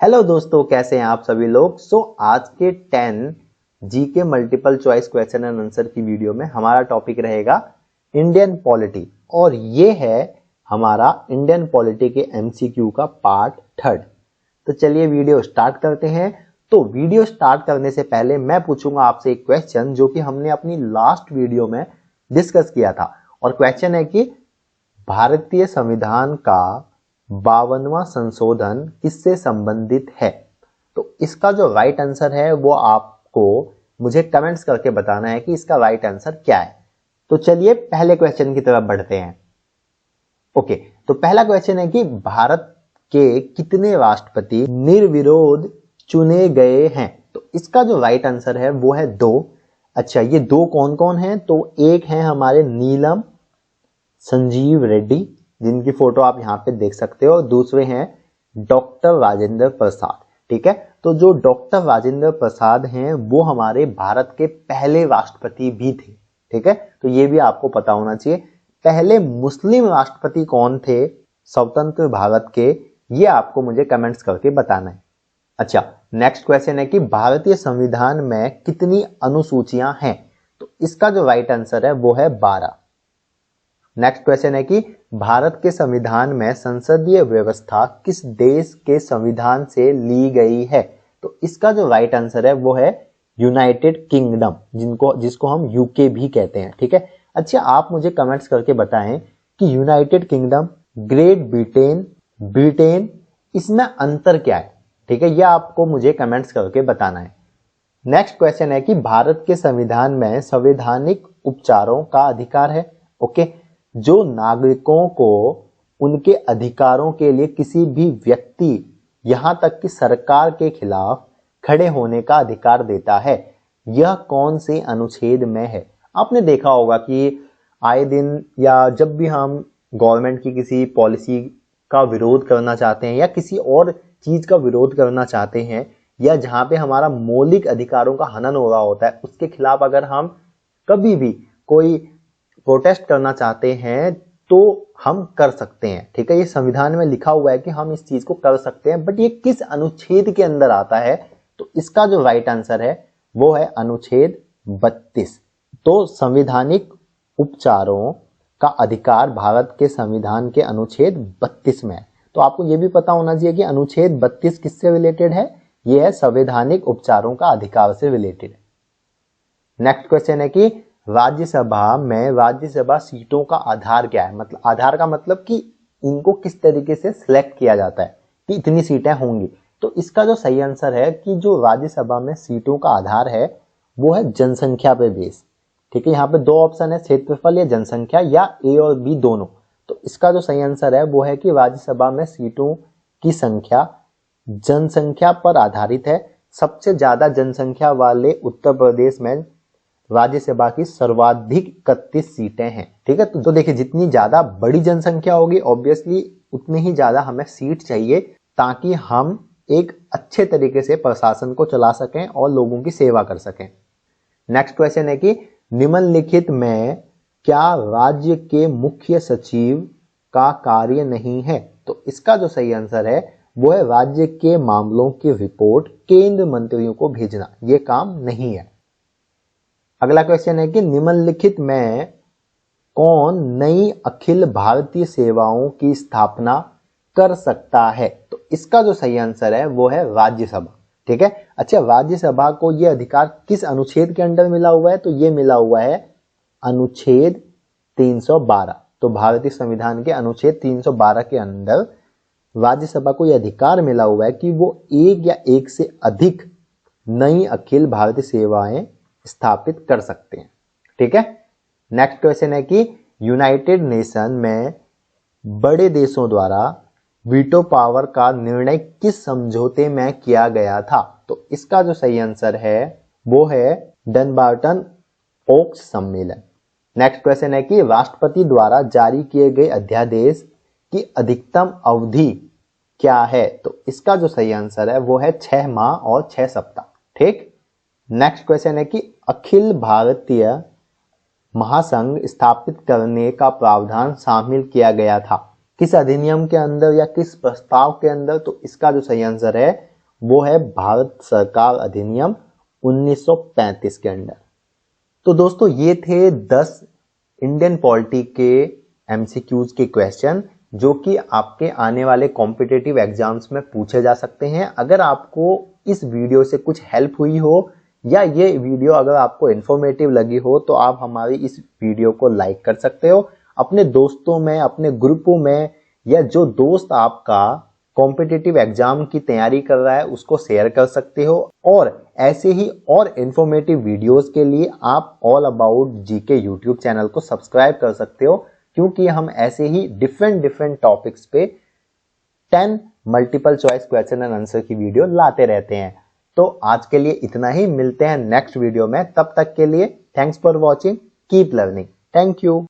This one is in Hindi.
हेलो दोस्तों, कैसे हैं आप सभी लोग। आज के 10 GK multiple choice question and answer की वीडियो में हमारा टॉपिक रहेगा इंडियन पॉलिटी और ये है हमारा इंडियन पॉलिटी के एमसीक्यू का पार्ट 3। तो चलिए वीडियो स्टार्ट करते हैं। तो वीडियो स्टार्ट करने से पहले मैं पूछूंगा आपसे एक क्वेश्चन जो कि हमने अपनी लास्ट वीडियो में डिस्कस किया था। और क्वेश्चन है कि भारतीय संविधान का 52वां संशोधन किससे संबंधित है। तो इसका जो राइट आंसर है वो आपको मुझे कमेंट्स करके बताना है कि इसका राइट आंसर क्या है। तो चलिए पहले क्वेश्चन की तरफ बढ़ते हैं। ओके, तो पहला क्वेश्चन है कि भारत के कितने राष्ट्रपति निर्विरोध चुने गए हैं। तो इसका जो राइट आंसर है वो है 2। अच्छा, ये 2 कौन कौन हैं? तो एक है हमारे नीलम संजीव रेड्डी, जिनकी फोटो आप यहाँ पे देख सकते हो। दूसरे हैं डॉक्टर राजेंद्र प्रसाद। ठीक है, तो जो डॉक्टर राजेंद्र प्रसाद हैं वो हमारे भारत के पहले राष्ट्रपति भी थे। ठीक है, तो ये भी आपको पता होना चाहिए। पहले मुस्लिम राष्ट्रपति कौन थे स्वतंत्र भारत के, ये आपको मुझे कमेंट्स करके बताना है। अच्छा, नेक्स्ट क्वेश्चन है कि भारतीय संविधान में कितनी अनुसूचियां हैं। तो इसका जो राइट आंसर है वो है 12। नेक्स्ट क्वेश्चन है कि भारत के संविधान में संसदीय व्यवस्था किस देश के संविधान से ली गई है। तो इसका जो राइट आंसर है वो है यूनाइटेड किंगडम, जिसको हम यूके भी कहते हैं। ठीक है, अच्छा आप मुझे कमेंट्स करके बताएं कि यूनाइटेड किंगडम, ग्रेट ब्रिटेन, इसमें अंतर क्या है। ठीक है, यह आपको मुझे कमेंट्स करके बताना है। नेक्स्ट क्वेश्चन है कि भारत के संविधान में संवैधानिक उपचारों का अधिकार है। ओके, जो नागरिकों को उनके अधिकारों के लिए किसी भी व्यक्ति यहां तक कि सरकार के खिलाफ खड़े होने का अधिकार देता है, यह कौन से अनुच्छेद में है। आपने देखा होगा कि आए दिन या जब भी हम गवर्नमेंट की किसी पॉलिसी का विरोध करना चाहते हैं या किसी और चीज का विरोध करना चाहते हैं या जहां पे हमारा मौलिक अधिकारों का हनन हो रहा होता है, उसके खिलाफ अगर हम कभी भी कोई प्रोटेस्ट करना चाहते हैं तो हम कर सकते हैं। ठीक है, ये संविधान में लिखा हुआ है कि हम इस चीज को कर सकते हैं, बट ये किस अनुच्छेद के अंदर आता है। तो इसका जो राइट आंसर है वो है अनुच्छेद 32। तो संवैधानिक उपचारों का अधिकार भारत के संविधान के अनुच्छेद 32 में है। तो आपको ये भी पता होना चाहिए कि अनुच्छेद 32 किससे रिलेटेड है। यह है संवैधानिक उपचारों का अधिकार से रिलेटेड। नेक्स्ट क्वेश्चन है कि राज्यसभा में राज्यसभा सीटों का आधार क्या है। मतलब आधार का मतलब कि इनको किस तरीके से सिलेक्ट किया जाता है कि इतनी सीटें होंगी। तो इसका जो सही आंसर है कि जो राज्यसभा में सीटों का आधार है वो है जनसंख्या पे बेस। ठीक है, यहाँ पे 2 ऑप्शन है, क्षेत्रफल या जनसंख्या, या ए और बी दोनों। तो इसका जो सही आंसर है वो है कि राज्यसभा में सीटों की संख्या जनसंख्या पर आधारित है। सबसे ज्यादा जनसंख्या वाले उत्तर प्रदेश में राज्यसभा की सर्वाधिक 31 सीटें हैं। ठीक है, तो देखिए जितनी ज्यादा बड़ी जनसंख्या होगी ऑब्वियसली उतनी ही ज्यादा हमें सीट चाहिए ताकि हम एक अच्छे तरीके से प्रशासन को चला सकें और लोगों की सेवा कर सकें। नेक्स्ट क्वेश्चन है कि निम्नलिखित में क्या राज्य के मुख्य सचिव का कार्य नहीं है। तो इसका जो सही आंसर है वो है राज्य के मामलों की रिपोर्ट केंद्र मंत्रियों को भेजना, ये काम नहीं है। अगला क्वेश्चन है कि निम्नलिखित में कौन नई अखिल भारतीय सेवाओं की स्थापना कर सकता है। तो इसका जो सही आंसर है वो है राज्यसभा। ठीक है, अच्छा राज्यसभा को यह अधिकार किस अनुच्छेद के अंडर मिला हुआ है। तो यह मिला हुआ है अनुच्छेद 312। तो भारतीय संविधान के अनुच्छेद 312 के अंदर राज्यसभा को यह अधिकार मिला हुआ है कि वो एक या एक से अधिक नई अखिल भारतीय सेवाएं स्थापित कर सकते हैं। ठीक है, नेक्स्ट क्वेश्चन है कि यूनाइटेड नेशन में बड़े देशों द्वारा वीटो पावर का निर्णय किस समझौते में किया गया था। तो इसका जो सही आंसर है वो है डनबार्टन ओक्स सम्मेलन। नेक्स्ट क्वेश्चन है कि राष्ट्रपति द्वारा जारी किए गए अध्यादेश की अधिकतम अवधि क्या है। तो इसका जो सही आंसर है वो है 6 माह और 6 सप्ताह। ठीक, नेक्स्ट क्वेश्चन है कि अखिल भारतीय महासंघ स्थापित करने का प्रावधान शामिल किया गया था किस अधिनियम के अंदर या किस प्रस्ताव के अंदर। तो इसका जो सही आंसर है वो है भारत सरकार अधिनियम 1935 के अंडर। तो दोस्तों ये थे 10 इंडियन पॉलिटी के एमसीक्यूज के क्वेश्चन जो कि आपके आने वाले कॉम्पिटिटिव एग्जाम्स में पूछे जा सकते हैं। अगर आपको इस वीडियो से कुछ हेल्प हुई हो या ये वीडियो अगर आपको इन्फॉर्मेटिव लगी हो तो आप हमारी इस वीडियो को लाइक कर सकते हो, अपने दोस्तों में, अपने ग्रुपों में, या जो दोस्त आपका कॉम्पिटिटिव एग्जाम की तैयारी कर रहा है उसको शेयर कर सकते हो। और ऐसे ही और इन्फॉर्मेटिव वीडियोस के लिए आप all about GK YouTube channel को सब्सक्राइब कर सकते हो, क्योंकि हम ऐसे ही डिफरेंट टॉपिक्स पे 10 multiple choice question and answer की वीडियो लाते रहते हैं। तो आज के लिए इतना ही, मिलते हैं नेक्स्ट वीडियो में। तब तक के लिए thanks for watching, keep learning, thank you.